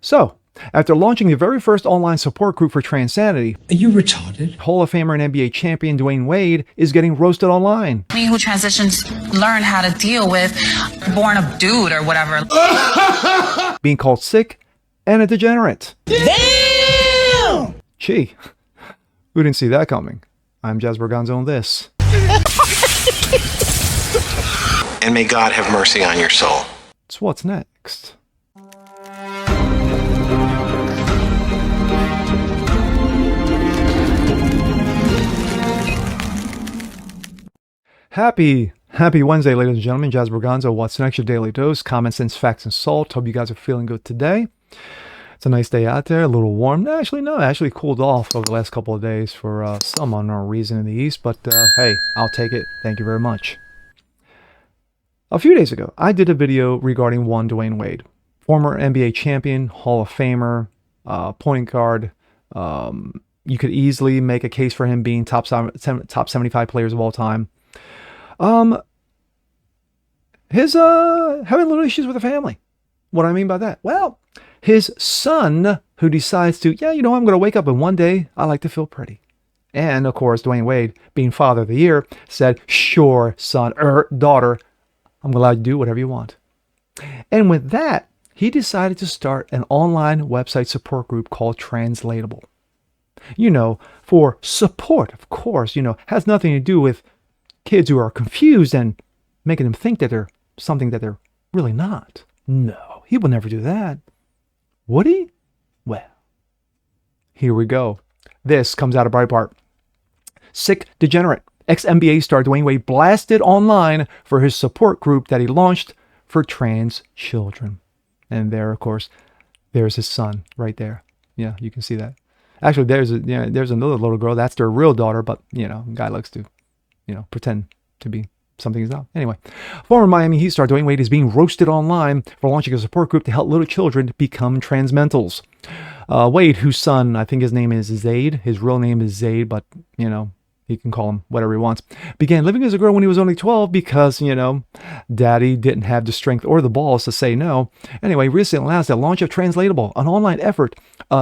So, after launching the very first online support group for Transanity, Are you retarded? Hall of Famer and NBA champion Dwayne Wade is getting roasted online. Me who transitions learn how to deal with born a dude or whatever. Being called sick and a degenerate. Damn! Gee, who didn't see that coming? I'm Jazz Berganzo on this. And may God have mercy on your soul. So what's next? Happy Wednesday, ladies and gentlemen. Jazz Berganzo, what's next? Your daily dose, common sense, facts, and salt. Hope you guys are feeling good today. It's a nice day out there, a little warm. Actually cooled off over the last couple of days for some unknown reason in the east, but hey, I'll take it. Thank you very much. A few days ago, I did a video regarding one Dwayne Wade, former NBA champion, Hall of Famer, point guard. You could easily make a case for him being top 75 players of all time. His having little issues with the family. What do I mean by that? Well, his son, who decides to, I'm going to wake up and one day I like to feel pretty. And of course, Dwayne Wade, being father of the year, said, sure, son or daughter, I'm going to allow you to do whatever you want. And with that, he decided to start an online website support group called Translatable. For support, of course, has nothing to do with kids who are confused and making them think that they're something that they're really not. No, he would never do that. Would he? Well, here we go. This comes out of Breitbart. Sick degenerate. Ex-NBA star Dwayne Wade blasted online for his support group that he launched for trans children. And there, of course, there's his son right there. Yeah, you can see that. Actually, there's another little girl. That's their real daughter, but, guy likes to, pretend to be something he's not. Anyway, former Miami Heat star Dwayne Wade is being roasted online for launching a support group to help little children become transmentals. Wade, whose son, I think his name is Zaid, his real name is Zaid, but, he can call him whatever he wants, began living as a girl when he was only 12 because, daddy didn't have the strength or the balls to say no. Anyway, recently announced the launch of Translatable, an online effort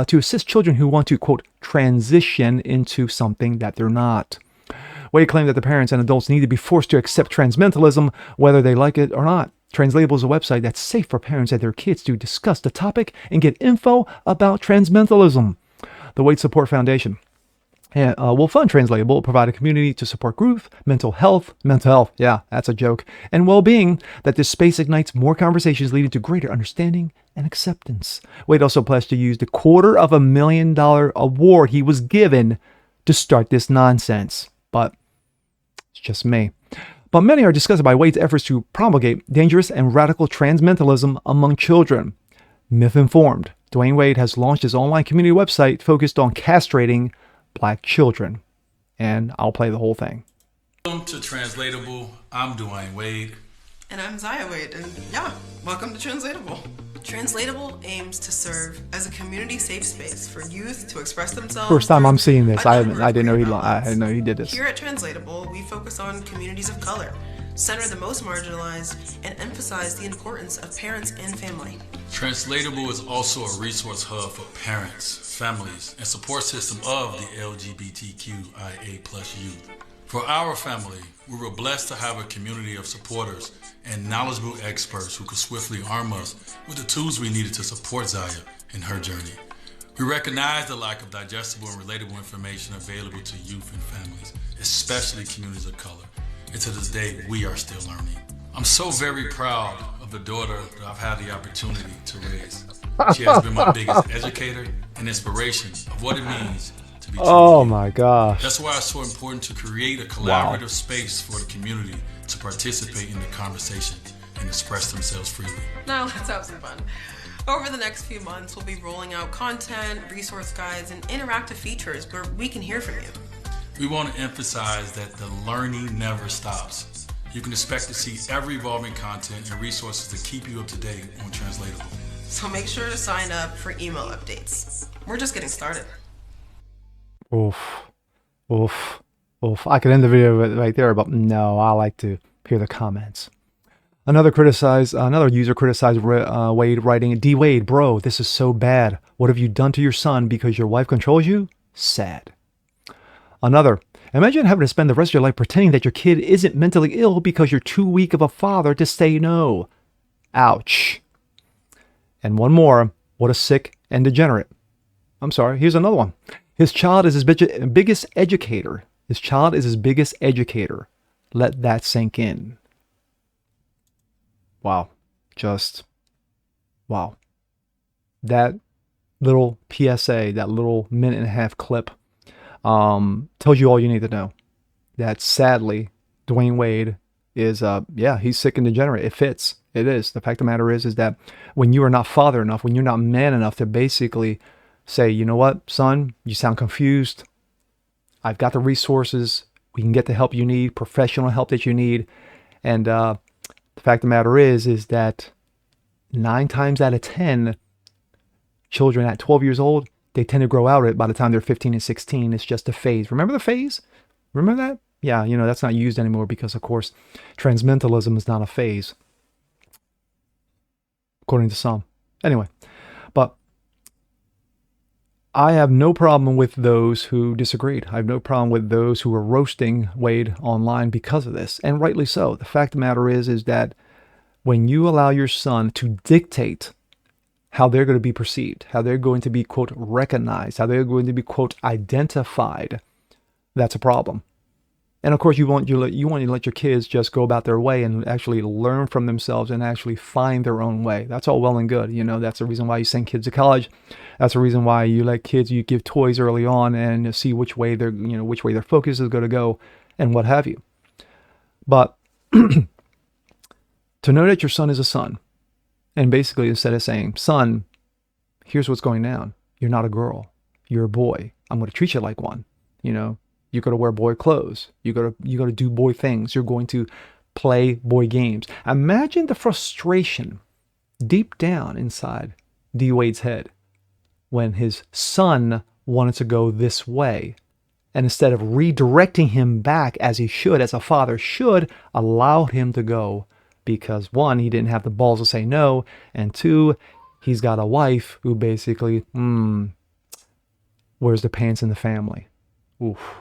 to assist children who want to, quote, transition into something that they're not. Wade claimed that the parents and adults need to be forced to accept transmentalism, whether they like it or not. Translatable is a website that's safe for parents and their kids to discuss the topic and get info about transmentalism. The Wade Support Foundation will fund Translatable, provide a community to support growth, mental health, yeah, that's a joke, and well-being, that this space ignites more conversations leading to greater understanding and acceptance. Wade also pledged to use the $250,000 award he was given to start this nonsense. But it's just me. But many are disgusted by Wade's efforts to promulgate dangerous and radical transmentalism among children. Myth-informed, Dwayne Wade has launched his online community website focused on castrating Black children. And I'll play the whole thing. Welcome to Translatable. I'm Dwayne Wade. And I'm Zaya Wade. And welcome to Translatable. Translatable aims to serve as a community safe space for youth to express themselves. First time I'm seeing this. I didn't know he did this. Here at Translatable, we focus on communities of color, center the most marginalized, and emphasize the importance of parents and family. Translatable is also a resource hub for parents, families, and support system of the LGBTQIA+ youth. For our family, we were blessed to have a community of supporters and knowledgeable experts who could swiftly arm us with the tools we needed to support Zaya in her journey. We recognize the lack of digestible and relatable information available to youth and families, especially communities of color. And to this day, we are still learning. I'm so very proud of the daughter that I've had the opportunity to raise. She has been my biggest educator and inspiration of what it means to be true. Oh my gosh. That's why it's so important to create a collaborative space for the community to participate in the conversation and express themselves freely. Now let's have some fun. Over the next few months, we'll be rolling out content, resource guides, and interactive features where we can hear from you. We want to emphasize that the learning never stops. You can expect to see ever evolving content and resources to keep you up to date on Translatable. So make sure to sign up for email updates. We're just getting started. Oof. I could end the video right there, but no, I like to hear the comments. Another user criticized Wade, writing, D Wade, bro, this is so bad. What have you done to your son because your wife controls you? Sad. Another, imagine having to spend the rest of your life pretending that your kid isn't mentally ill because you're too weak of a father to say no. Ouch. And one more, what a sick and degenerate. I'm sorry, here's another one. His child is his biggest educator. His child is his biggest educator. Let that sink in. Wow. Just, wow. That little PSA, that little minute and a half clip, tells you all you need to know. That sadly, Dwayne Wade is, he's sick and degenerate. It fits. It is. The fact of the matter is that when you are not father enough, when you're not man enough to basically say, you know what, son, you sound confused. I've got the resources. We can get the help you need, professional help that you need. And the fact of the matter is that 9 times out of 10, children at 12 years old, they tend to grow out of it by the time they're 15 and 16. It's just a phase. Remember the phase? Remember that? Yeah, that's not used anymore because, of course, transmentalism is not a phase, according to some. Anyway, but I have no problem with those who disagreed. I have no problem with those who were roasting Wade online because of this, and rightly so. The fact of the matter is that when you allow your son to dictate how they're going to be perceived, how they're going to be, quote, recognized, how they're going to be, quote, identified, that's a problem. And of course, you want to let your kids just go about their way and actually learn from themselves and actually find their own way. That's all well and good. That's the reason why you send kids to college. That's the reason why you let kids, you give toys early on and see which way which way their focus is going to go and what have you. But to know that your son is a son, and basically instead of saying, son, here's what's going down. You're not a girl. You're a boy. I'm going to treat you like one. You're going to wear boy clothes. You're going to do boy things. You're going to play boy games. Imagine the frustration deep down inside D. Wade's head when his son wanted to go this way. And instead of redirecting him back as he should, as a father should, allow him to go. Because 1, he didn't have the balls to say no. And 2, he's got a wife who basically, wears the pants in the family. Oof.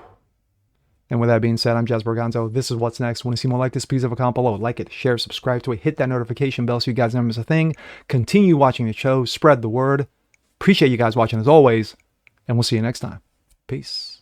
And with that being said, I'm Jazz Berganzo. This is What's Next. Want to see more like this? Please have a comment below. Like it, share, subscribe to it. Hit that notification bell so you guys never miss a thing. Continue watching the show. Spread the word. Appreciate you guys watching as always. And we'll see you next time. Peace.